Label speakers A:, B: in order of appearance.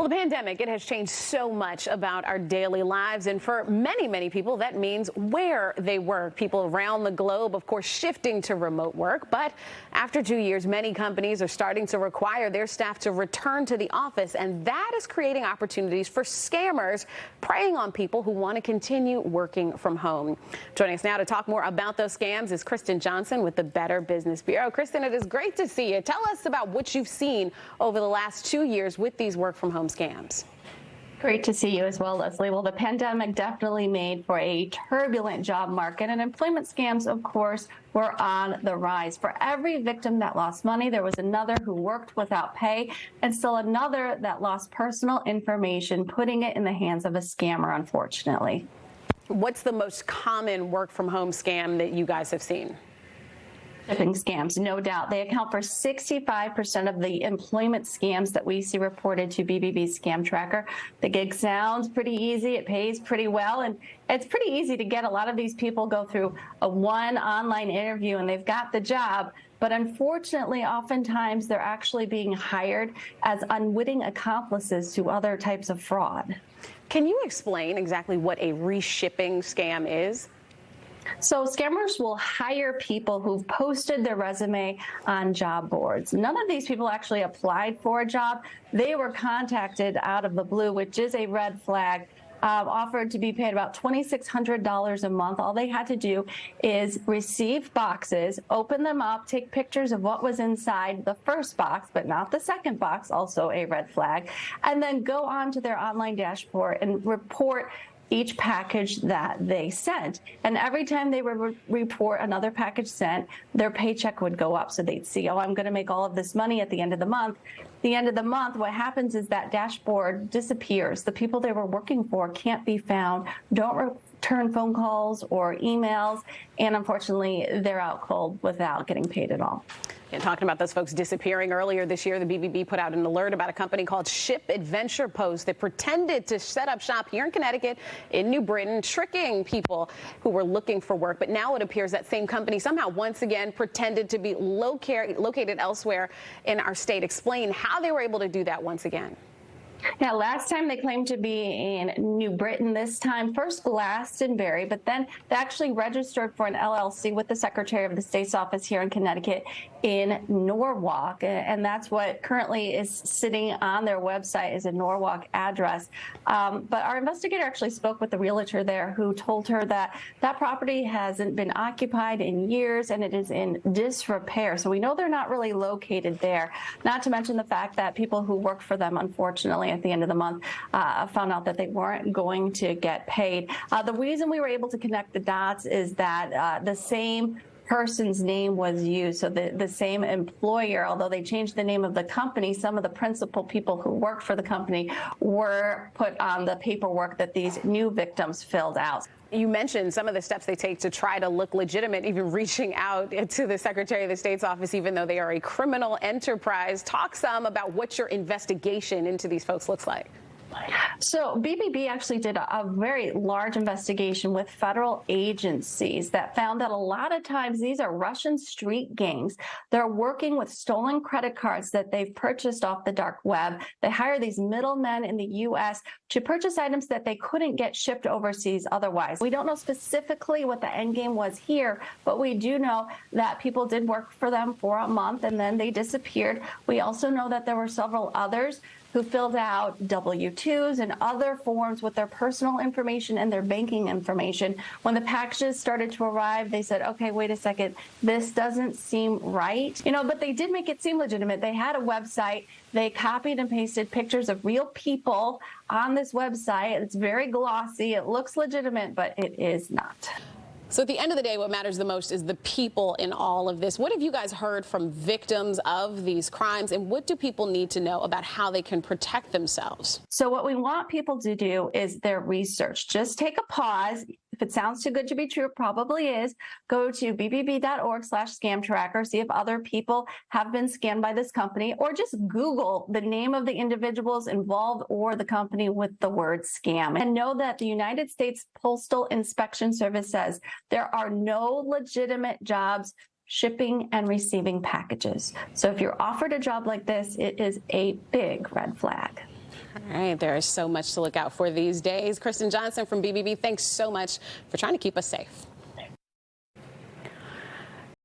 A: Well, the pandemic, it has changed so much about our daily lives. And for many, many people, that means where they work. People around the globe, of course, shifting to remote work. But after 2 years, many companies are starting to require their staff to return to the office. And that is creating opportunities for scammers preying on people who want to continue working from home. Joining us now to talk more about those scams is Kristen Johnson with the Better Business Bureau. Kristen, it is great to see you. Tell us about what you've seen over the last 2 years with these work from home scams.
B: Great to see you as well, Leslie. Well, the pandemic definitely made for a turbulent job market, and employment scams, of course, were on the rise. For every victim that lost money, there was another who worked without pay, and still another that lost personal information, putting it in the hands of a scammer, unfortunately.
A: What's the most common work from home scam that you guys have seen?
B: Shipping scams, no doubt. They account for 65% of the employment scams that we see reported to BBB Scam Tracker. The gig sounds pretty easy. It pays pretty well, and it's pretty easy to get. A lot of these people go through one online interview and they've got the job. But unfortunately, oftentimes they're actually being hired as unwitting accomplices to other types of fraud.
A: Can you explain exactly what a reshipping scam is?
B: So scammers will hire people who've posted their resume on job boards. None of these people actually applied for a job. They were contacted out of the blue, which is a red flag. Offered to be paid about $2,600 a month. All they had to do is receive boxes, open them up, take pictures of what was inside the first box, but not the second box, also a red flag, and then go on to their online dashboard and report each package that they sent. And every time they would report another package sent, their paycheck would go up. So they'd see, oh, I'm going to make all of this money at the end of the month. The end of the month, what happens is that dashboard disappears. The people they were working for can't be found, don't return phone calls or emails, and unfortunately, they're out cold without getting paid at all.
A: And talking about those folks disappearing, earlier this year, the BBB put out an alert about a company called Ship Adventure Post that pretended to set up shop here in Connecticut, in New Britain, tricking people who were looking for work. But now it appears that same company somehow once again pretended to be located elsewhere in our state. Explain how they were able to do that once again.
B: Yeah, last time they claimed to be in New Britain, this time first Glastonbury, but then they actually registered for an LLC with the Secretary of the State's office here in Connecticut in Norwalk, and that's what currently is sitting on their website, is a Norwalk address. But our investigator actually spoke with the realtor there, who told her that that property hasn't been occupied in years and it is in disrepair. So we know they're not really located there, not to mention the fact that people who work for them, unfortunately, at the end of the month, found out that they weren't going to get paid. The reason we were able to connect the dots is that the same person's name was used. So the same employer, although they changed the name of the company, some of the principal people who worked for the company were put on the paperwork that these new victims filled out.
A: You mentioned some of the steps they take to try to look legitimate, even reaching out to the Secretary of the State's office, even though they are a criminal enterprise. Talk some about what your investigation into these folks looks like.
B: So BBB actually did a very large investigation with federal agencies that found that a lot of times these are Russian street gangs. They're working with stolen credit cards that they've purchased off the dark web. They hire these middlemen in the U.S. to purchase items that they couldn't get shipped overseas otherwise. We don't know specifically what the end game was here, but we do know that people did work for them for a month and then they disappeared. We also know that there were several others who filled out W-2s and other forms with their personal information and their banking information. When the packages started to arrive, they said, okay, wait a second, this doesn't seem right. But they did make it seem legitimate. They had a website. They copied and pasted pictures of real people on this website. It's very glossy. It looks legitimate, but it is not.
A: So at the end of the day, what matters the most is the people in all of this. What have you guys heard from victims of these crimes, and what do people need to know about how they can protect themselves?
B: So what we want people to do is their research. Just take a pause. If it sounds too good to be true, it probably is. Go to bbb.org/scam tracker, see if other people have been scammed by this company, or just Google the name of the individuals involved or the company with the word scam. And know that the United States Postal Inspection Service says there are no legitimate jobs shipping and receiving packages. So if you're offered a job like this, it is a big red flag.
A: All right, there is so much to look out for these days. Kristen Johnson from BBB, thanks so much for trying to keep us safe.